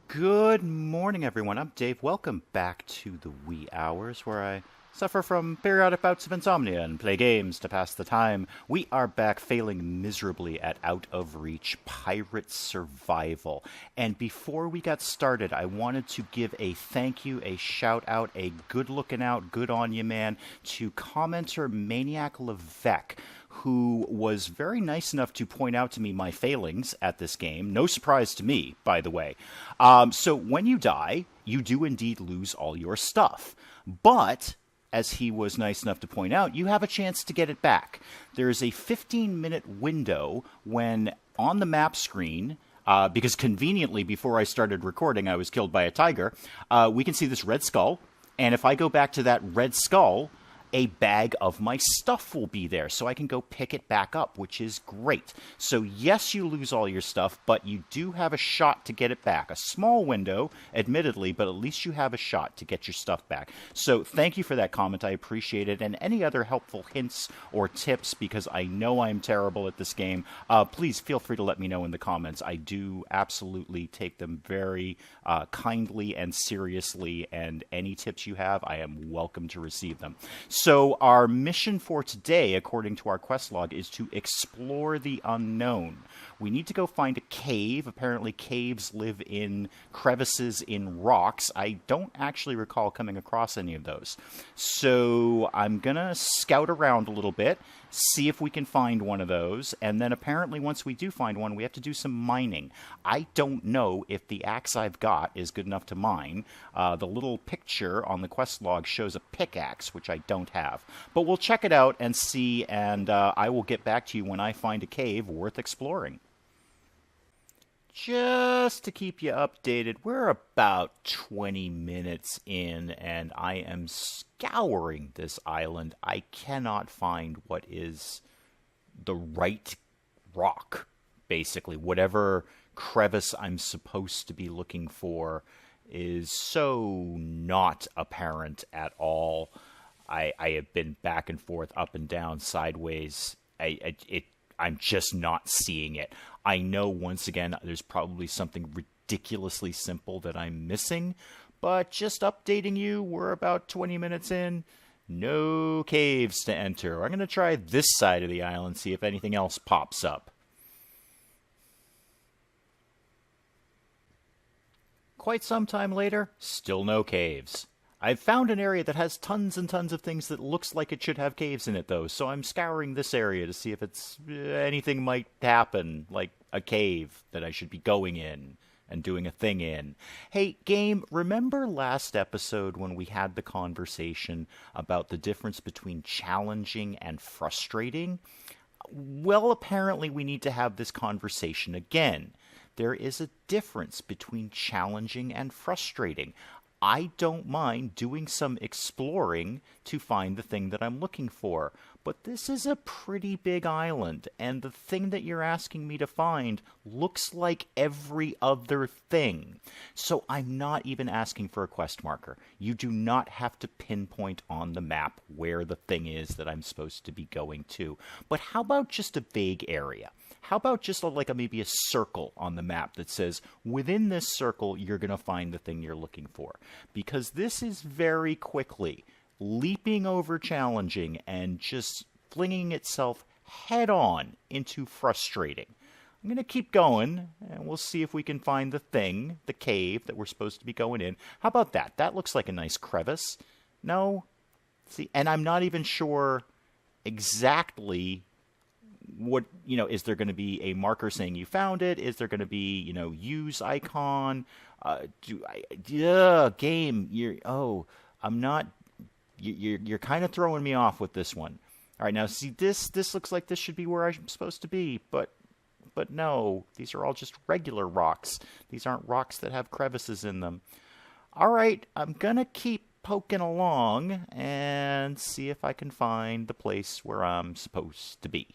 Good morning, everyone. I'm Dave. Welcome back to the wee hours where I suffer from periodic bouts of insomnia and play games to pass the time. We are back failing miserably at Out of Reach Pirate Survival. And before we got started, I wanted to give a thank you, a shout out, a good looking out, good on you, man, to commenter Maniac Levesque, who was very nice enough to point out to me my failings at this game. No surprise to me, by the way. So when you die, you do indeed lose all your stuff. But, as he was nice enough to point out, you have a chance to get it back. There is a 15-minute window when on the map screen, because conveniently before I started recording I was killed by a tiger, we can see this red skull. And if I go back to that red skull, a bag of my stuff will be there, so I can go pick it back up, which is great. So yes, you lose all your stuff, but you do have a shot to get it back. A small window, admittedly, but at least you have a shot to get your stuff back. So thank you for that comment. I appreciate it. And any other helpful hints or tips, because I know I'm terrible at this game, please feel free to let me know in the comments. I do absolutely take them very kindly and seriously, and any tips you have, I am welcome to receive them. So our mission for today, according to our quest log, is to explore the unknown. We need to go find a cave. Apparently caves live in crevices in rocks. I don't actually recall coming across any of those. So I'm going to scout around a little bit, see if we can find one of those, and then apparently once we do find one, we have to do some mining. I don't know if the axe I've got is good enough to mine. The little picture on the quest log shows a pickaxe, which I don't have. But we'll check it out and see, and I will get back to you when I find a cave worth exploring. Just to keep you updated, we're about 20 minutes in, and I am scouring this island. I cannot find what is the right rock, basically. Whatever crevice I'm supposed to be looking for is so not apparent at all. I have been back and forth, up and down, sideways. I'm just not seeing it. I know, once again, there's probably something ridiculously simple that I'm missing, but just updating you, we're about 20 minutes in. No caves to enter. I'm going to try this side of the island, see if anything else pops up. Quite some time later, still no caves. I've found an area that has tons and tons of things that looks like it should have caves in it, though, so I'm scouring this area to see if anything might happen, like a cave that I should be going in and doing a thing in. Hey, game, remember last episode when we had the conversation about the difference between challenging and frustrating? Well, apparently we need to have this conversation again. There is a difference between challenging and frustrating. I don't mind doing some exploring to find the thing that I'm looking for, but this is a pretty big island, and the thing that you're asking me to find looks like every other thing. So I'm not even asking for a quest marker. You do not have to pinpoint on the map where the thing is that I'm supposed to be going to. But how about just a vague area? How about just maybe a circle on the map that says, within this circle, you're going to find the thing you're looking for? Because this is very quickly leaping over challenging and just flinging itself head on into frustrating. I'm going to keep going, and we'll see if we can find the thing, the cave that we're supposed to be going in. How about that? That looks like a nice crevice. No? See, and I'm not even sure exactly what, is there going to be a marker saying you found it? Is there going to be, use icon? Game, I'm not, you're kind of throwing me off with this one. All right, now see, this looks like this should be where I'm supposed to be, but no, these are all just regular rocks. These aren't rocks that have crevices in them. All right, I'm going to keep poking along and see if I can find the place where I'm supposed to be.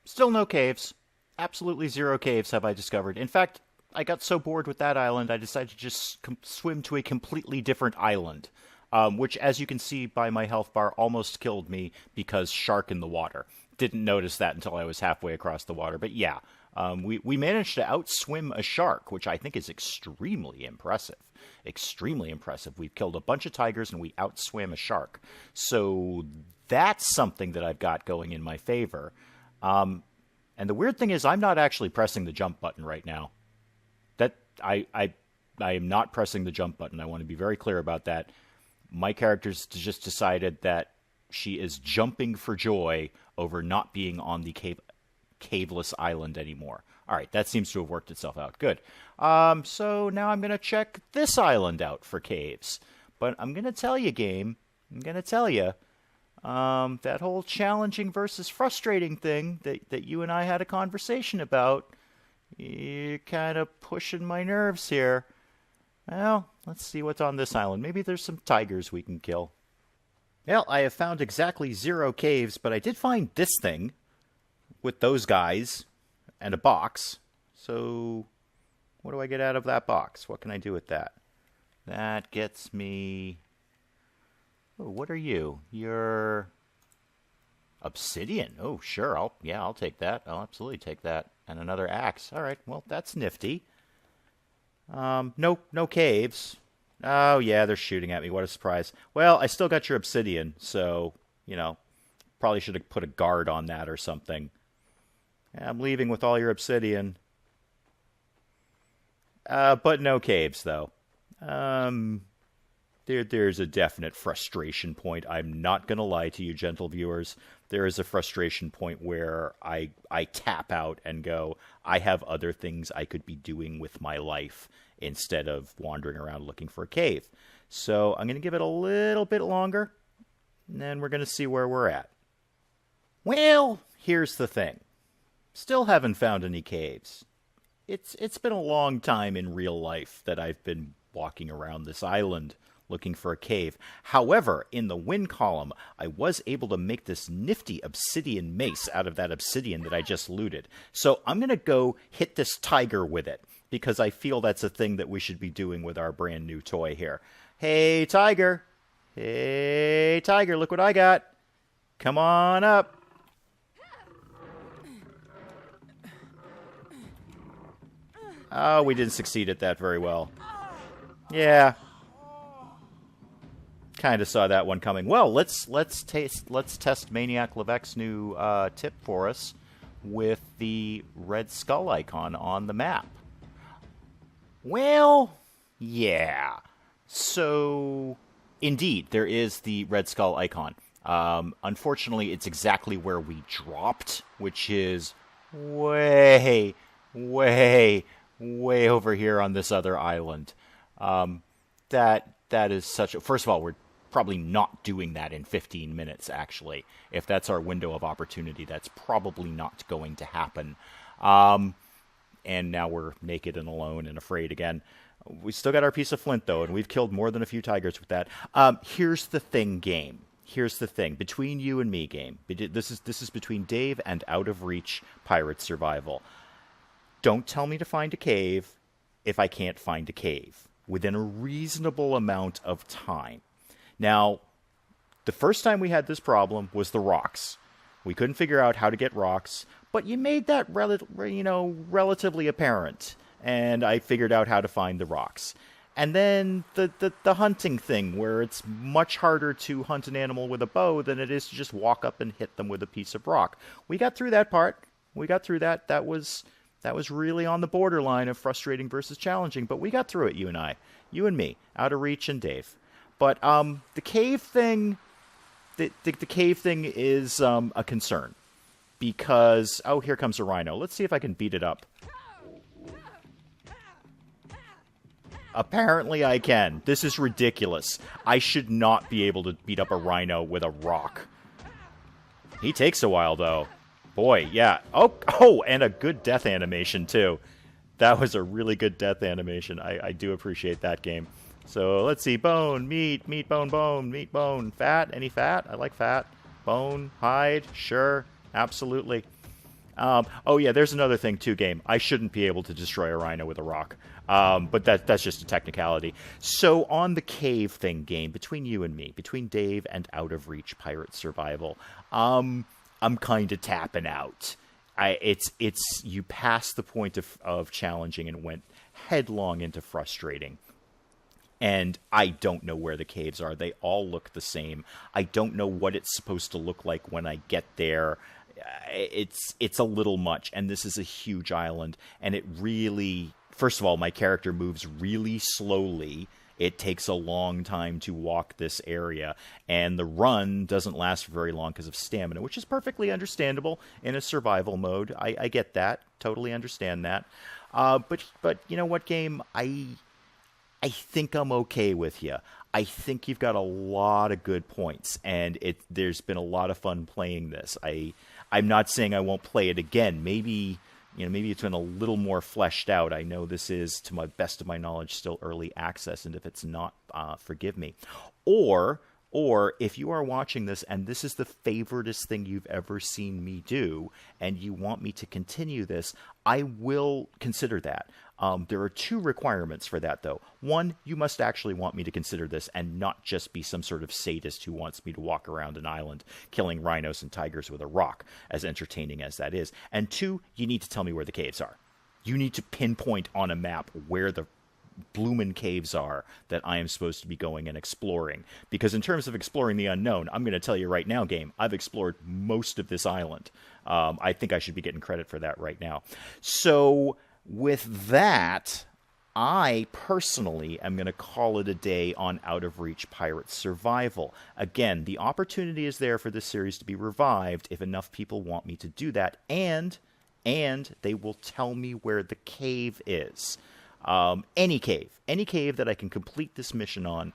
Still no caves. Absolutely zero caves have I discovered. In fact, I got so bored with that island, I decided to just swim to a completely different island, which, as you can see by my health bar, almost killed me because shark in the water. didn't notice that until I was halfway across the water. But yeah, we managed to outswim a shark, which I think is extremely impressive. Extremely impressive. We've killed a bunch of tigers and we outswam a shark. So that's something that I've got going in my favor. And the weird thing is I'm not actually pressing the jump button right now. That I am not pressing the jump button. I want to be very clear about that. My character's just decided that she is jumping for joy over not being on the caveless island anymore. All right, that seems to have worked itself out. Good. So now I'm going to check this island out for caves. But I'm going to tell you, game, that whole challenging versus frustrating thing that you and I had a conversation about, you're kind of pushing my nerves here. Well, let's see what's on this island. Maybe there's some tigers we can kill. Well, I have found exactly 0 caves, but I did find this thing with those guys and a box. So what do I get out of that box? What can I do with that? That gets me... Oh, what are you? You're... Obsidian. Oh, sure. I'll take that. I'll absolutely take that. And another axe. All right. Well, that's nifty. No caves. Oh, yeah, they're shooting at me. What a surprise. Well, I still got your obsidian, so, probably should have put a guard on that or something. I'm leaving with all your obsidian. But no caves, though. There's a definite frustration point. I'm not going to lie to you, gentle viewers. There is a frustration point where I tap out and go, I have other things I could be doing with my life instead of wandering around looking for a cave. So I'm going to give it a little bit longer, and then we're going to see where we're at. Well, here's the thing. Still haven't found any caves. It's been a long time in real life that I've been walking around this island looking for a cave. However, in the win column, I was able to make this nifty obsidian mace out of that obsidian that I just looted. So I'm going to go hit this tiger with it, because I feel that's a thing that we should be doing with our brand new toy here. Hey, tiger. Hey, tiger, look what I got. Come on up. Oh, we didn't succeed at that very well. Yeah. Kind of saw that one coming. Well, let's test Maniac Levesque's new tip for us with the red skull icon on the map. Well, yeah. So, indeed, there is the red skull icon. Unfortunately, it's exactly where we dropped, which is way over here on this other island. That is such a... First of all, we're probably not doing that in 15 minutes, actually. If that's our window of opportunity, that's probably not going to happen. And now we're naked and alone and afraid again. We still got our piece of flint, though, and we've killed more than a few tigers with that. Here's the thing, game. Here's the thing. Between you and me, game. This is between Dave and Out of Reach Pirate Survival. Don't tell me to find a cave if I can't find a cave within a reasonable amount of time. Now, the first time we had this problem was the rocks. We couldn't figure out how to get rocks, but you made that relatively apparent, and I figured out how to find the rocks. And then the hunting thing, where it's much harder to hunt an animal with a bow than it is to just walk up and hit them with a piece of rock. We got through that part. We got through that. That was really on the borderline of frustrating versus challenging, but we got through it, you and I. You and me, Out of Reach and Dave. But the cave thing, the cave thing is a concern. Because, oh, here comes a rhino. Let's see if I can beat it up. Apparently I can. This is ridiculous. I should not be able to beat up a rhino with a rock. He takes a while, though. Boy, yeah. Oh, and a good death animation, too. That was a really good death animation. I do appreciate that game. So, let's see. Bone, meat, bone, bone, meat, bone. Fat? Any fat? I like fat. Bone, hide? Sure. Absolutely. Oh, yeah, there's another thing, too, game. I shouldn't be able to destroy a rhino with a rock. But that's just a technicality. So, on the cave thing, game, between you and me, between Dave and Out of Reach Pirate Survival, I'm kind of tapping out. It's you passed the point of challenging and went headlong into frustrating. And I don't know where the caves are. They all look the same. I don't know what it's supposed to look like when I get there. It's a little much, and this is a huge island, and it really, first of all, my character moves really slowly. It takes a long time to walk this area, and the run doesn't last very long because of stamina, which is perfectly understandable in a survival mode. I get that, totally understand that. But you know what, game? I think I'm okay with you. I think you've got a lot of good points, and there's been a lot of fun playing this. I'm not saying I won't play it again. Maybe it's been a little more fleshed out. I know this is, to my best of my knowledge, still early access, and if it's not, forgive me. Or if you are watching this and this is the favoritist thing you've ever seen me do, and you want me to continue this, I will consider that. There are 2 requirements for that, though. 1, you must actually want me to consider this and not just be some sort of sadist who wants me to walk around an island killing rhinos and tigers with a rock, as entertaining as that is. And 2, you need to tell me where the caves are. You need to pinpoint on a map where the bloomin' caves are that I am supposed to be going and exploring. Because in terms of exploring the unknown, I'm going to tell you right now, game, I've explored most of this island. I think I should be getting credit for that right now. So with that, I personally am going to call it a day on Out of Reach Pirates Survival. Again, the opportunity is there for this series to be revived if enough people want me to do that, and they will tell me where the cave is. Any cave that I can complete this mission on.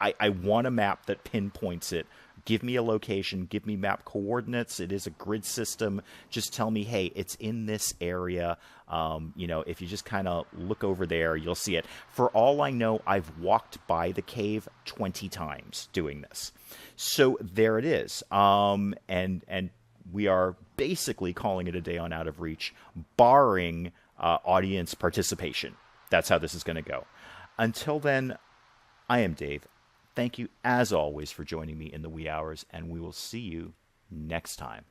I want a map that pinpoints it. Give me a location. Give me map coordinates. It is a grid system. Just tell me, hey, it's in this area. If you just kind of look over there, you'll see it. For all I know, I've walked by the cave 20 times doing this. So there it is. And we are basically calling it a day on Out of Reach, barring audience participation. That's how this is going to go. Until then, I am Dave. Thank you, as always, for joining me in the wee hours, and we will see you next time.